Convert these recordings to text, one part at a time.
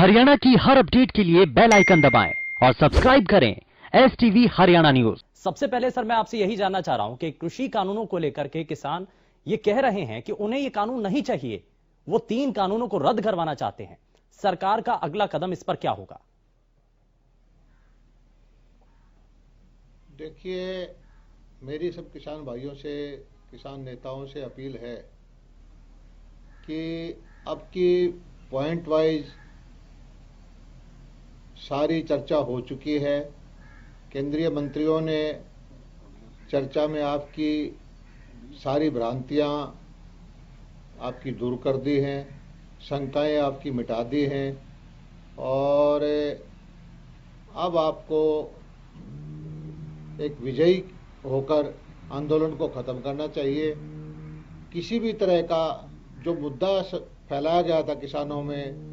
हरियाणा की हर अपडेट के लिए बेल आइकन दबाएं और सब्सक्राइब करें STV हरियाणा न्यूज। सबसे पहले सर मैं आपसे यही जानना चाह रहा हूं कि कृषि कानूनों को लेकर के किसान ये कह रहे हैं कि उन्हें ये कानून नहीं चाहिए, वो 3 कानूनों को रद्द करवाना चाहते हैं। सरकार का अगला कदम इस पर क्या होगा? देखिए, मेरी सब किसान भाइयों से, किसान नेताओं से अपील है कि अब की पॉइंट वाइज सारी चर्चा हो चुकी है। केंद्रीय मंत्रियों ने चर्चा में आपकी सारी भ्रांतियां आपकी दूर कर दी हैं, शंकाएं आपकी मिटा दी हैं और अब आपको एक विजयी होकर आंदोलन को ख़त्म करना चाहिए। किसी भी तरह का जो मुद्दा फैलाया गया था किसानों में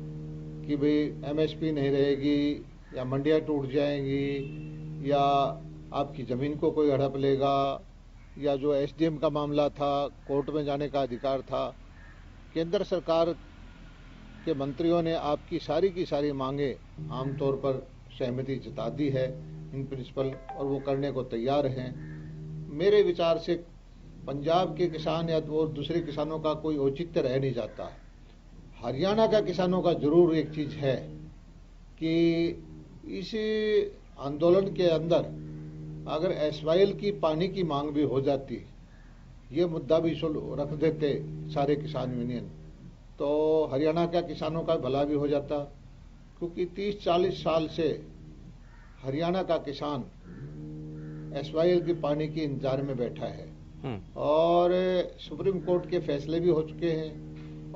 कि भाई MSP नहीं रहेगी या मंडियां टूट जाएंगी या आपकी ज़मीन को कोई हड़प लेगा या जो SDM का मामला था, कोर्ट में जाने का अधिकार था, केंद्र सरकार के मंत्रियों ने आपकी सारी की सारी मांगे आमतौर पर सहमति जता दी है इन प्रिंसिपल, और वो करने को तैयार हैं। मेरे विचार से पंजाब के किसान या और दूसरे किसानों का कोई औचित्य रह नहीं जाता। हरियाणा का किसानों का जरूर एक चीज है कि इस आंदोलन के अंदर अगर SYL की पानी की मांग भी हो जाती, ये मुद्दा भी रख देते सारे किसान यूनियन, तो हरियाणा का किसानों का भला भी हो जाता। क्योंकि 30-40 साल से हरियाणा का किसान SYL की पानी के इंतजार में बैठा है और सुप्रीम कोर्ट के फैसले भी हो चुके हैं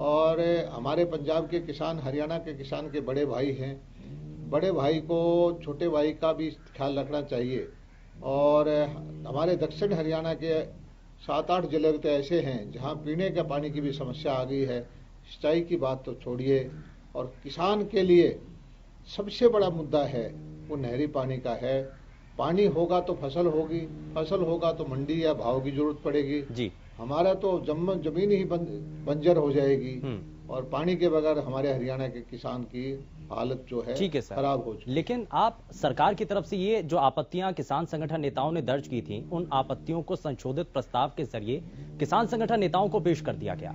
और हमारे पंजाब के किसान हरियाणा के किसान के बड़े भाई हैं। बड़े भाई को छोटे भाई का भी ख्याल रखना चाहिए। और हमारे दक्षिण हरियाणा के 7-8 जिले तो ऐसे हैं जहां पीने के पानी की भी समस्या आ गई है। सिंचाई की बात तो छोड़िए, और किसान के लिए सबसे बड़ा मुद्दा है वो नहरी पानी का है। पानी होगा तो फसल होगी, फसल होगा तो मंडी या भाव की जरूरत पड़ेगी जी। हमारा तो जमीन ही बंजर हो जाएगी और पानी के बगैर हमारे हरियाणा के किसान की हालत जो है ठीक है सर, खराब हो चुकी। लेकिन आप सरकार की तरफ से ये जो आपत्तियां किसान संगठन नेताओं ने दर्ज की थी, उन आपत्तियों को संशोधित प्रस्ताव के जरिए किसान संगठन नेताओं को पेश कर दिया गया।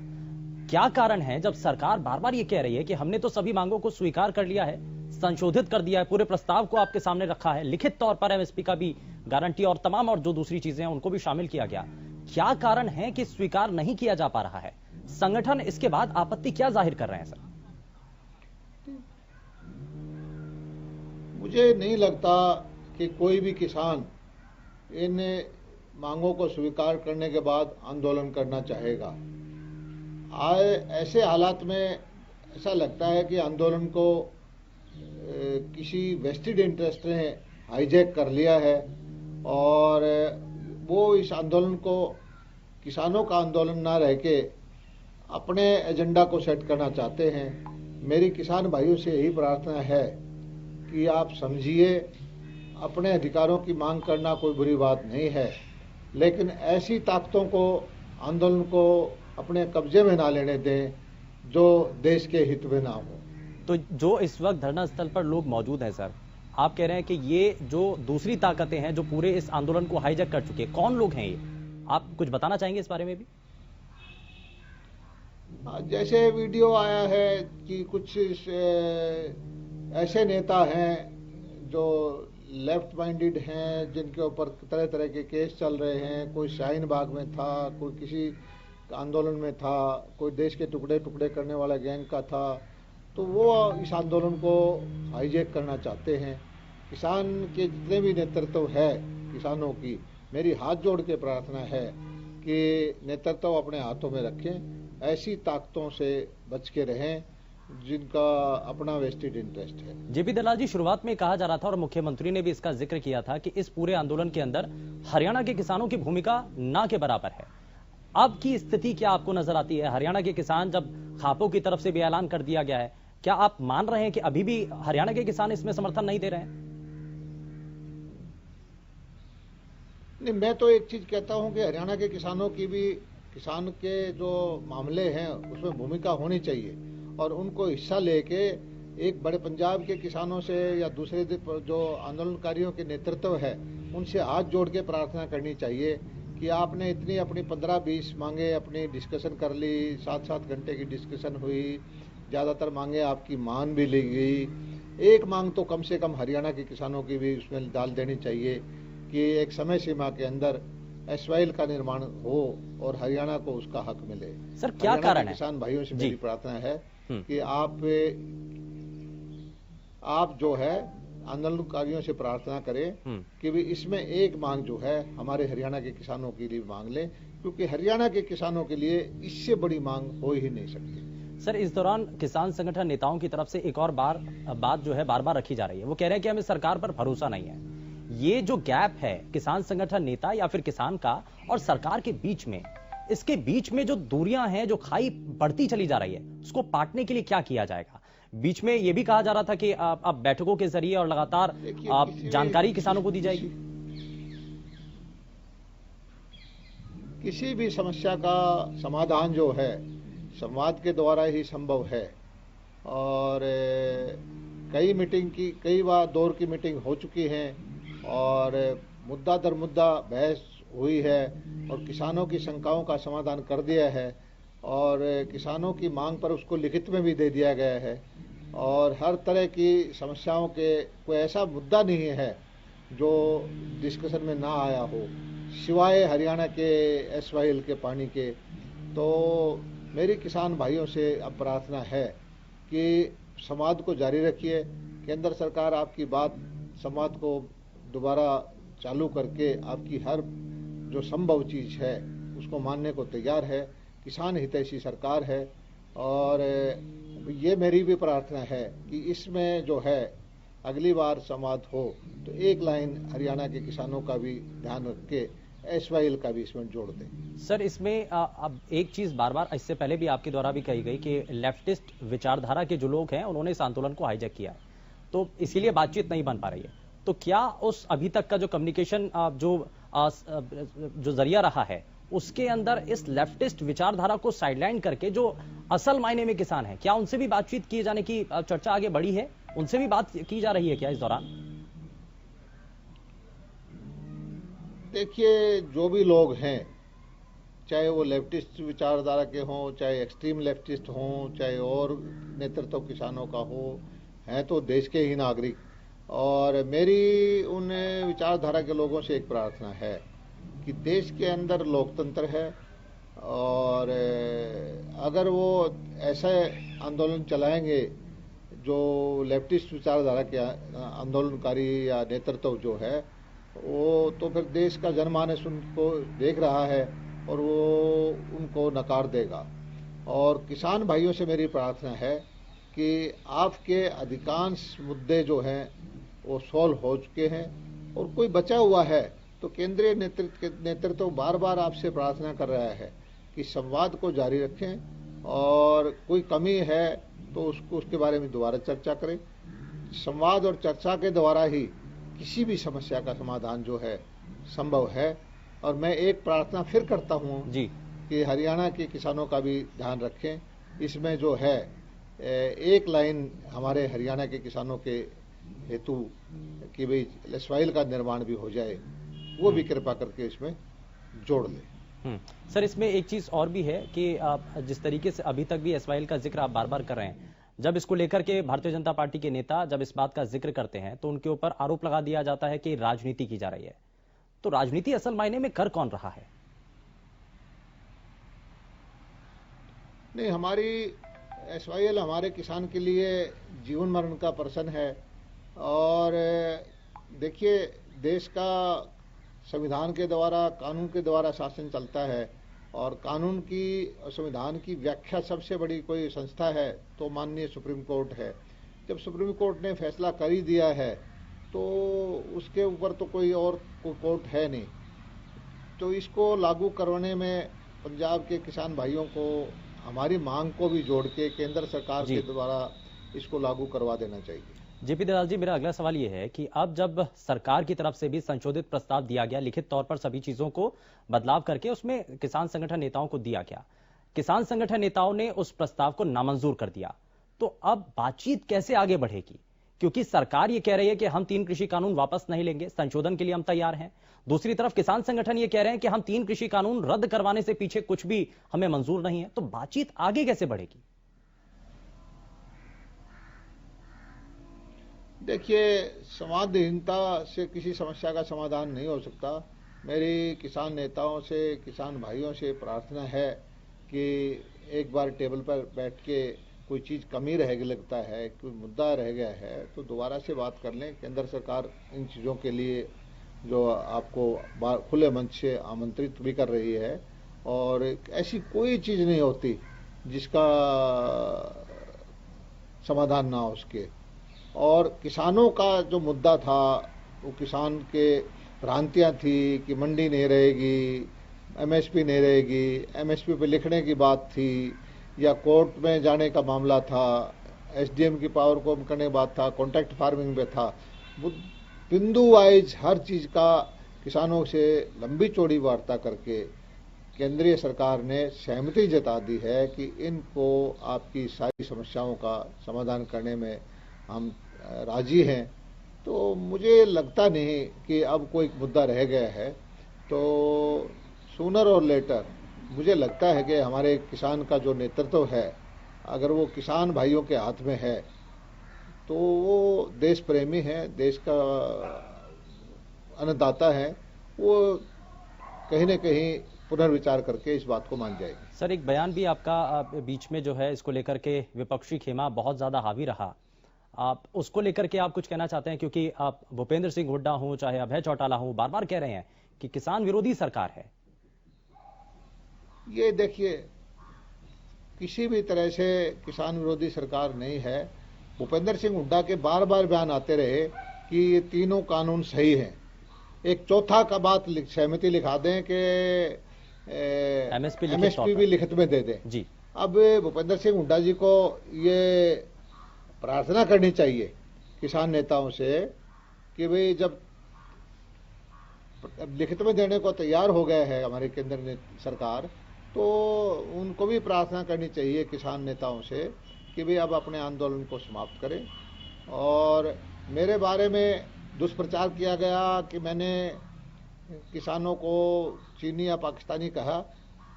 क्या कारण है जब सरकार बार बार ये कह रही है कि हमने तो सभी मांगों को स्वीकार कर लिया है, संशोधित कर दिया है, पूरे प्रस्ताव को आपके सामने रखा है, लिखित तौर पर MSP का भी गारंटी और तमाम और जो दूसरी चीजें हैं उनको भी शामिल किया गया, क्या कारण है कि स्वीकार नहीं किया जा पा रहा है? संगठन इसके बाद आपत्ति क्या जाहिर कर रहे हैं सर? मुझे नहीं लगता कि कोई भी किसान इन मांगों को स्वीकार करने के बाद आंदोलन करना चाहेगा। ऐसे हालात में ऐसा लगता है कि आंदोलन को किसी वेस्टेड इंटरेस्ट ने हाईजैक कर लिया है और वो इस आंदोलन को किसानों का आंदोलन ना रह के अपने एजेंडा को सेट करना चाहते हैं। मेरी किसान भाइयों से यही प्रार्थना है कि आप समझिए, अपने अधिकारों की मांग करना कोई बुरी बात नहीं है, लेकिन ऐसी ताकतों को आंदोलन को अपने कब्जे में ना लेने दें जो देश के हित में ना हो। तो जो इस वक्त धरना स्थल पर लोग मौजूद हैं सर, आप कह रहे हैं कि ये जो दूसरी ताकतें हैं जो पूरे इस आंदोलन को हाईजैक कर चुकी है, कौन लोग हैं ये? आप कुछ बताना चाहेंगे इस बारे में भी? जैसे वीडियो आया है कि कुछ ऐसे नेता हैं जो लेफ्ट माइंडेड हैं, जिनके ऊपर तरह तरह के केस चल रहे हैं। कोई शाहीन बाग में था, कोई किसी आंदोलन में था, कोई देश के टुकड़े टुकड़े करने वाला गैंग का था, तो वो इस आंदोलन को हाईजैक करना चाहते हैं। किसान के जितने भी नेतृत्व है किसानों की, मेरी हाथ जोड़ के प्रार्थना है कि नेतृत्व अपने हाथों में रखें, ऐसी ताकतों से बच के रहें जिनका अपना वेस्टेड इंटरेस्ट है। JP दलाल जी, शुरुआत में कहा जा रहा था और मुख्यमंत्री ने भी इसका जिक्र किया था कि इस पूरे आंदोलन के अंदर हरियाणा के किसानों की भूमिका ना के बराबर है। अब की स्थिति क्या आपको नजर आती है? हरियाणा के किसान, जब खापों की तरफ से भी ऐलान कर दिया गया है, क्या आप मान रहे हैं कि अभी भी हरियाणा के किसान इसमें समर्थन नहीं दे रहे हैं? नहीं, मैं तो एक चीज कहता हूं कि हरियाणा के किसानों की भी, किसान के जो मामले हैं उसमें भूमिका होनी चाहिए और उनको हिस्सा लेके एक बड़े पंजाब के किसानों से या दूसरे जो आंदोलनकारियों के नेतृत्व है उनसे हाथ जोड़ के प्रार्थना करनी चाहिए कि आपने इतनी अपनी 15-20 मांगे अपनी डिस्कशन कर ली, 7-7 घंटे की डिस्कशन हुई, ज़्यादातर मांगे आपकी मान भी ली गई। एक मांग तो कम से कम हरियाणा के किसानों की भी उसमें डाल देनी चाहिए कि एक समय सीमा के अंदर एसवाइल का निर्माण हो और हरियाणा को उसका हक मिले। सर क्या कारण है? किसान भाइयों से मेरी प्रार्थना है कि आप जो है आंदोलनकारियों से प्रार्थना करें कि भी इसमें एक मांग जो है हमारे हरियाणा के किसानों के लिए मांग लें, क्योंकि हरियाणा के किसानों के लिए इससे बड़ी मांग हो ही नहीं सकती। सर इस दौरान किसान संगठन नेताओं की तरफ से एक और बात जो है बार बार रखी जा रही है, वो कह रहे हैं कि हमें सरकार पर भरोसा नहीं है। ये जो गैप है किसान संगठन नेता या फिर किसान का और सरकार के बीच में, इसके बीच में जो दूरियां हैं, जो खाई बढ़ती चली जा रही है, उसको पाटने के लिए क्या किया जाएगा? बीच में यह भी कहा जा रहा था कि अब बैठकों के जरिए और लगातार जानकारी किसानों को दी जाएगी। किसी भी समस्या का समाधान जो है संवाद के द्वारा ही संभव है और कई बार दौर की मीटिंग हो चुकी है और मुद्दा दर मुद्दा बहस हुई है और किसानों की शंकाओं का समाधान कर दिया है और किसानों की मांग पर उसको लिखित में भी दे दिया गया है और हर तरह की समस्याओं के कोई ऐसा मुद्दा नहीं है जो डिस्कशन में ना आया हो सिवाय हरियाणा के एसवाइल के पानी के। तो मेरी किसान भाइयों से अब प्रार्थना है कि संवाद को जारी रखिए। केंद्र सरकार आपकी बात संवाद को दोबारा चालू करके आपकी हर जो संभव चीज़ है उसको मानने को तैयार है। किसान हितैषी सरकार है और ये मेरी भी प्रार्थना है कि इसमें जो है अगली बार संवाद हो तो एक लाइन हरियाणा के किसानों का भी ध्यान रख के एसवाइल का भी इसमें जोड़ दें। सर इसमें अब एक चीज बार बार इससे पहले भी आपके द्वारा भी कही गई कि लेफ्टिस्ट विचारधारा के जो लोग हैं उन्होंने इस आंदोलन को हाईजैक किया है, तो इसीलिए बातचीत नहीं बन पा रही है। तो क्या उस अभी तक का जो कम्युनिकेशन जो जरिया रहा है उसके अंदर इस लेफ्टिस्ट विचारधारा को साइडलाइन करके जो असल मायने में किसान है, क्या उनसे भी बातचीत किए जाने की चर्चा आगे बढ़ी है? उनसे भी बात की जा रही है क्या इस दौरान? देखिए, जो भी लोग हैं चाहे वो लेफ्टिस्ट विचारधारा के हों, चाहे एक्सट्रीम लेफ्टिस्ट हों, चाहे और नेतृत्व किसानों का हो, हैं तो देश के ही नागरिक। और मेरी उन विचारधारा के लोगों से एक प्रार्थना है कि देश के अंदर लोकतंत्र है और अगर वो ऐसे आंदोलन चलाएंगे जो लेफ्टिस्ट विचारधारा के आंदोलनकारी या नेतृत्व जो है वो, तो फिर देश का जनमानस उनको देख रहा है और वो उनको नकार देगा। और किसान भाइयों से मेरी प्रार्थना है कि आपके अधिकांश मुद्दे जो हैं वो सॉल्व हो चुके हैं और कोई बचा हुआ है तो केंद्रीय नेतृत्व बार बार आपसे प्रार्थना कर रहा है कि संवाद को जारी रखें और कोई कमी है तो उसके बारे में दोबारा चर्चा करें। संवाद और चर्चा के द्वारा ही किसी भी समस्या का समाधान जो है संभव है। और मैं एक प्रार्थना फिर करता हूँ जी कि हरियाणा के किसानों का भी ध्यान रखें। इसमें जो है एक लाइन हमारे हरियाणा के किसानों के हेतु कि भाई एसवाइल का निर्माण भी हो जाए, वो भी कृपा करके इसमें जोड़ लें। सर इसमें एक चीज और भी है कि जिस तरीके से अभी तक भी एसवाइल का जिक्र आप बार बार कर रहे हैं, जब इसको लेकर के भारतीय जनता पार्टी के नेता जब इस बात का जिक्र करते हैं तो उनके ऊपर आरोप लगा दिया जाता है कि राजनीति की जा रही है। तो राजनीति असल मायने में कर कौन रहा है? नहीं, हमारी एसवाइएल हमारे किसान के लिए जीवन मरण का प्रश्न है। और देखिए, देश का संविधान के द्वारा, कानून के द्वारा शासन चलता है और कानून की और संविधान की व्याख्या सबसे बड़ी कोई संस्था है तो माननीय सुप्रीम कोर्ट है। जब सुप्रीम कोर्ट ने फैसला कर ही दिया है तो उसके ऊपर तो कोई और कोर्ट है नहीं। तो इसको लागू करवाने में पंजाब के किसान भाइयों को हमारी मांग को भी जोड़ के केंद्र सरकार के द्वारा इसको लागू करवा देना चाहिए। जेपी दलाल जी, मेरा अगला सवाल यह है कि अब जब सरकार की तरफ से भी संशोधित प्रस्ताव दिया गया, लिखित तौर पर सभी चीजों को बदलाव करके उसमें किसान संगठन नेताओं को दिया गया, किसान संगठन नेताओं ने उस प्रस्ताव को नामंजूर कर दिया, तो अब बातचीत कैसे आगे बढ़ेगी? क्योंकि सरकार ये कह रही है कि हम 3 कृषि कानून वापस नहीं लेंगे, संशोधन के लिए हम तैयार हैं। दूसरी तरफ किसान संगठन ये कह रहे हैं कि हम 3 कृषि कानून रद्द करवाने से पीछे कुछ भी हमें मंजूर नहीं है। तो बातचीत आगे कैसे बढ़ेगी? देखिए, संवादहीनता से किसी समस्या का समाधान नहीं हो सकता। मेरी किसान नेताओं से, किसान भाइयों से प्रार्थना है कि एक बार टेबल पर बैठ के कोई चीज़ कमी रह गई लगता है, कोई मुद्दा रह गया है, तो दोबारा से बात कर लें। केंद्र सरकार इन चीज़ों के लिए जो आपको खुले मंच से आमंत्रित भी कर रही है, और ऐसी कोई चीज़ नहीं होती जिसका समाधान ना हो उसके। और किसानों का जो मुद्दा था, वो किसान के भ्रांतियां थी कि मंडी नहीं रहेगी, एमएसपी नहीं रहेगी, एमएसपी पे लिखने की बात थी, या कोर्ट में जाने का मामला था, एसडीएम की पावर को करने की बात था, कॉन्ट्रैक्ट फार्मिंग पे था। बिंदु वाइज हर चीज़ का किसानों से लंबी चौड़ी वार्ता करके केंद्रीय सरकार ने सहमति जता दी है कि इनको आपकी सारी समस्याओं का समाधान करने में हम राजी हैं। तो मुझे लगता नहीं कि अब कोई मुद्दा रह गया है। तो सूनर और लेटर मुझे लगता है कि हमारे किसान का जो नेतृत्व है, अगर वो किसान भाइयों के हाथ में है, तो वो देश प्रेमी है, देश का अन्नदाता है, वो कहीं न कहीं पुनर्विचार करके इस बात को मान जाएगी। सर, एक बयान भी आपका बीच में जो है इसको लेकर के विपक्षी खेमा बहुत ज्यादा हावी रहा, आप उसको लेकर के आप कुछ कहना चाहते हैं? क्योंकि आप भूपेंद्र सिंह हुड्डा हो चाहे अभय चौटाला हो, बार बार कह रहे हैं कि किसान विरोधी सरकार है। ये देखिए, किसी भी तरह से किसान विरोधी सरकार नहीं है। भूपेंद्र सिंह हुड्डा के बार बार बयान आते रहे कि ये तीनों कानून सही हैं। एक चौथा का बात सहमति लिखा दें कि एमएसपी भी लिखित में दे दें जी। अब भूपेंद्र सिंह हुड्डा जी को ये प्रार्थना करनी चाहिए किसान नेताओं से कि भाई जब लिखित में देने को तैयार हो गया है हमारी केंद्र सरकार, तो उनको भी प्रार्थना करनी चाहिए किसान नेताओं से कि भाई अब अपने आंदोलन को समाप्त करें। और मेरे बारे में दुष्प्रचार किया गया कि मैंने किसानों को चीनी या पाकिस्तानी कहा,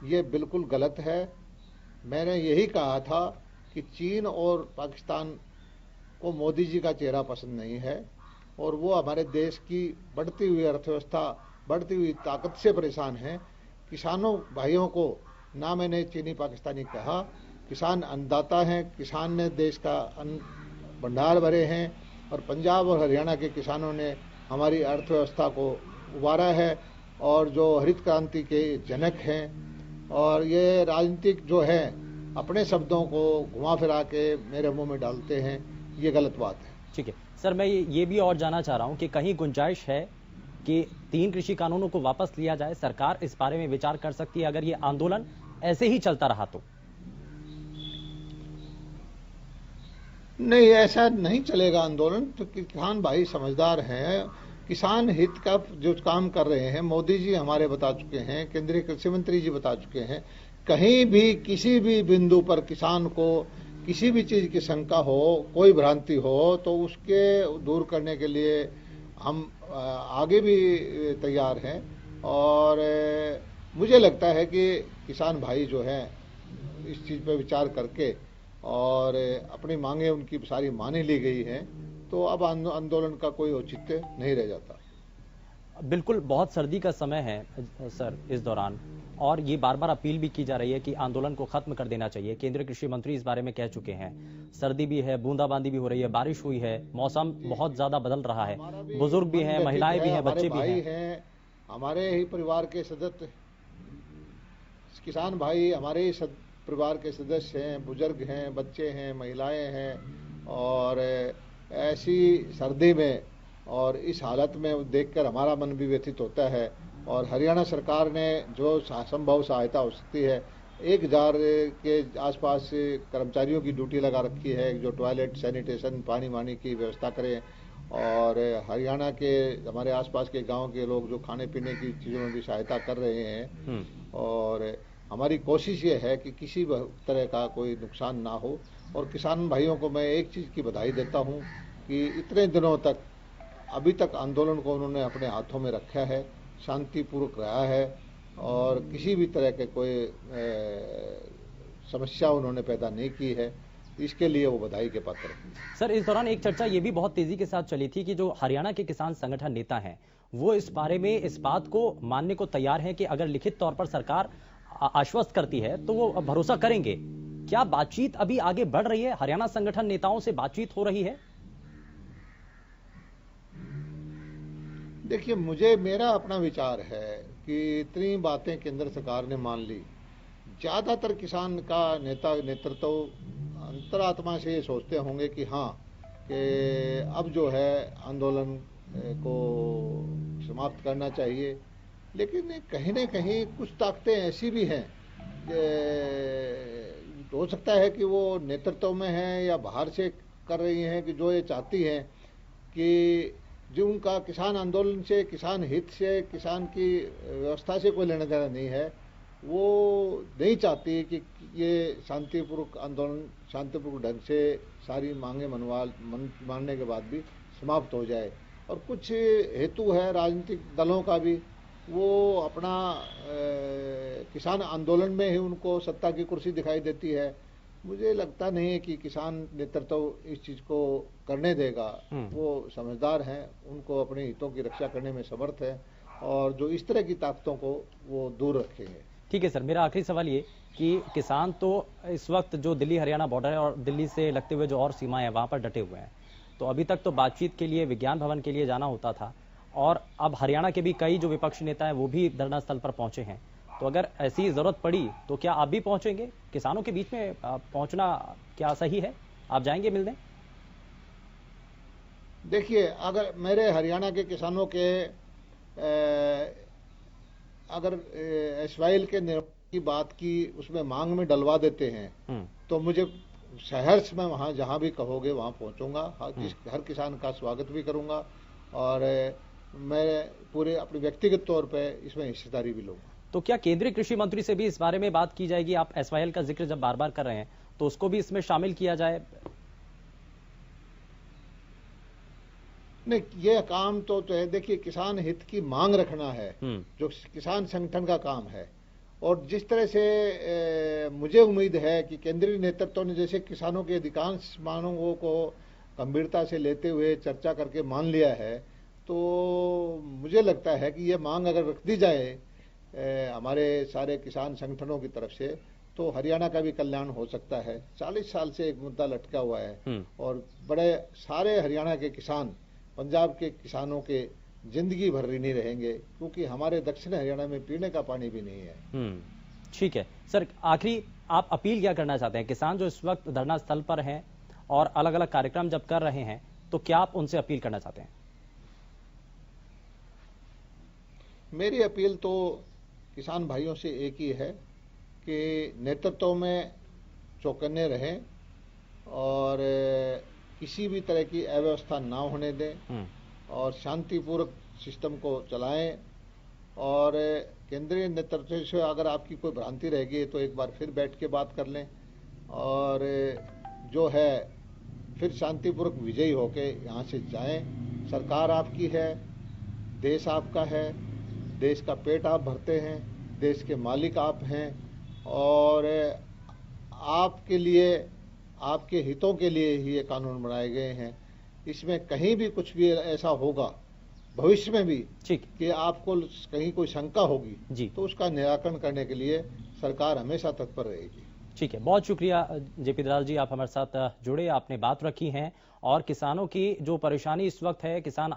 ये बिल्कुल गलत है। मैंने यही कहा था कि चीन और पाकिस्तान को मोदी जी का चेहरा पसंद नहीं है, और वो हमारे देश की बढ़ती हुई अर्थव्यवस्था, बढ़ती हुई ताकत से परेशान हैं। किसानों भाइयों को ना मैंने चीनी पाकिस्तानी कहा, किसान अन्नदाता हैं, किसान ने देश का अन्न भंडार भरे हैं, और पंजाब और हरियाणा के किसानों ने हमारी अर्थव्यवस्था को उबारा है, और जो हरित क्रांति के जनक हैं। और ये राजनीतिक जो है अपने शब्दों को घुमा फिरा के मेरे मुंह में डालते हैं, ये गलत बात है। ठीक है सर, मैं ये भी और जानना चाह रहा हूं कि कहीं गुंजाइश है कि 3 कृषि कानूनों को वापस लिया जाए? सरकार इस बारे में विचार कर सकती है अगर ये आंदोलन ऐसे ही चलता रहा तो? नहीं, ऐसा नहीं चलेगा आंदोलन। तो किसान भाई समझदार हैं, किसान हित का जो काम कर रहे हैं मोदी जी हमारे बता चुके हैं, केंद्रीय कृषि मंत्री जी बता चुके हैं। कहीं भी किसी भी बिंदु पर किसान को किसी भी चीज की शंका हो, कोई भ्रांति हो, तो उसके दूर करने के लिए हम आगे भी तैयार हैं। और मुझे लगता है कि किसान भाई जो हैं इस चीज पर विचार करके, और अपनी मांगे उनकी सारी मान ली गई हैं, तो अब आंदोलन का कोई औचित्य नहीं रह जाता। बिल्कुल, बहुत सर्दी का समय है सर इस दौरान, और ये बार बार अपील भी की जा रही है कि आंदोलन को खत्म कर देना चाहिए। केंद्रीय कृषि मंत्री इस बारे में कह चुके हैं। सर्दी भी है, बूंदाबांदी भी हो रही है, बारिश हुई है, मौसम बहुत ज्यादा बदल रहा है, बुजुर्ग भी हैं, महिलाएं भी हैं, बच्चे भी हैं। हमारे ही परिवार के सदस्य किसान भाई हमारे ही परिवार के सदस्य हैं, बुजुर्ग हैं, बच्चे हैं, महिलाएं हैं। और ऐसी सर्दी में और इस हालत में देखकर हमारा मन भी व्यथित होता है। और हरियाणा सरकार ने जो संभव सहायता हो सकती है, 1000 के आसपास कर्मचारियों की ड्यूटी लगा रखी है जो टॉयलेट, सैनिटेशन, पानी वानी की व्यवस्था करें। और हरियाणा के हमारे आसपास के गांव के लोग जो खाने पीने की चीज़ों में भी सहायता कर रहे हैं। और हमारी कोशिश ये है कि किसी तरह का कोई नुकसान ना हो। और किसान भाइयों को मैं एक चीज़ की बधाई देता हूं कि इतने दिनों तक अभी तक आंदोलन को उन्होंने अपने हाथों में रखा है, शांतिपूर्वक रहा है और किसी भी तरह के कोई समस्या उन्होंने पैदा नहीं की है। इसके लिए वो बधाई के पात्र हैं। सर, इस दौरान एक चर्चा ये भी बहुत तेजी के साथ चली थी कि जो हरियाणा के किसान संगठन नेता हैं वो इस बारे में इस बात को मानने को तैयार हैं कि अगर लिखित तौर पर सरकार आश्वस्त करती है तो वो भरोसा करेंगे। क्या बातचीत अभी आगे बढ़ रही है? हरियाणा संगठन नेताओं से बातचीत हो रही है? देखिए, मेरा अपना विचार है कि इतनी बातें केंद्र सरकार ने मान ली, ज्यादातर किसान का नेतृत्व अंतरात्मा से ये सोचते होंगे कि हाँ, कि अब जो है आंदोलन को समाप्त करना चाहिए। लेकिन कहीं न कहीं कुछ ताकतें ऐसी भी हैं कि हो सकता है कि वो नेतृत्व में हैं या बाहर से कर रही हैं, कि जो ये चाहती हैं कि जो उनका किसान आंदोलन से, किसान हित से, किसान की व्यवस्था से कोई लेना देना नहीं है, वो नहीं चाहती कि ये शांतिपूर्वक आंदोलन शांतिपूर्वक ढंग से सारी मांगे मानने के बाद भी समाप्त हो जाए। और कुछ हेतु है राजनीतिक दलों का भी, वो अपना किसान आंदोलन में ही उनको सत्ता की कुर्सी दिखाई देती है। मुझे लगता नहीं है कि किसान नेतृत्व इस चीज को करने देगा। वो समझदार हैं, उनको अपने हितों की रक्षा करने में समर्थ है और जो इस तरह की ताकतों को वो दूर रखेंगे। ठीक है सर, मेरा आखिरी सवाल ये कि किसान तो इस वक्त जो दिल्ली हरियाणा बॉर्डर है और दिल्ली से लगते हुए जो और सीमाएं हैं वहां पर डटे हुए हैं, तो अभी तक तो बातचीत के लिए विज्ञान भवन के लिए जाना होता था और अब हरियाणा के भी कई जो विपक्षी नेता हैं वो भी धरना स्थल पर पहुंचे हैं। तो अगर ऐसी जरूरत पड़ी तो क्या आप भी पहुंचेंगे? किसानों के बीच में पहुंचना क्या सही है? आप जाएंगे मिलने? देखिए, अगर मेरे हरियाणा के किसानों के अगर एसवाइल के निर्णय की बात की उसमें मांग में डलवा देते हैं तो मुझे सहर्ष में वहां जहां भी कहोगे वहां पहुंचूंगा। हर किसान का स्वागत भी करूंगा और मैं पूरे अपने व्यक्तिगत तौर पे इसमें हिस्सेदारी भी लूंगा। तो क्या केंद्रीय कृषि मंत्री से भी इस बारे में बात की जाएगी? आप एसवाईएल का जिक्र जब बार बार कर रहे हैं तो उसको भी इसमें शामिल किया जाए? नहीं, ये काम तो है। देखिए, किसान हित की मांग रखना है जो किसान संगठन का काम है। और जिस तरह से मुझे उम्मीद है कि केंद्रीय नेतृत्व ने जैसे किसानों के अधिकांश मांगों को गंभीरता से लेते हुए चर्चा करके मान लिया है, तो मुझे लगता है कि ये मांग अगर रख दी जाए हमारे सारे किसान संगठनों की तरफ से तो हरियाणा का भी कल्याण हो सकता है। 40 साल से एक मुद्दा लटका हुआ है और बड़े सारे हरियाणा के किसान पंजाब के किसानों के जिंदगी भर नहीं रहेंगे, क्योंकि हमारे दक्षिण हरियाणा में पीने का पानी भी नहीं है। ठीक है सर, आखिरी आप अपील क्या करना चाहते हैं? किसान जो इस वक्त धरना स्थल पर हैं और अलग अलग कार्यक्रम जब कर रहे हैं तो क्या आप उनसे अपील करना चाहते हैं? मेरी अपील तो किसान भाइयों से एक ही है कि नेतृत्व में चौकन्ने रहें और किसी भी तरह की अव्यवस्था ना होने दें और शांतिपूर्वक सिस्टम को चलाएं। और केंद्रीय नेतृत्व से अगर आपकी कोई भ्रांति रहेगी तो एक बार फिर बैठ के बात कर लें और जो है फिर शांतिपूर्वक विजयी होके यहाँ से जाएं। सरकार आपकी है, देश आपका है, देश का पेट आप भरते हैं, देश के मालिक आप हैं और आपके लिए, आपके हितों के लिए ही ये कानून बनाए गए हैं। इसमें कहीं भी कुछ भी ऐसा होगा भविष्य में भी कि आपको कहीं कोई शंका होगी तो उसका निराकरण करने के लिए सरकार हमेशा तत्पर रहेगी। ठीक है, बहुत शुक्रिया जेपी दलाल जी, आप हमारे साथ जुड़े, आपने बात रखी है और किसानों की जो परेशानी इस वक्त है, किसान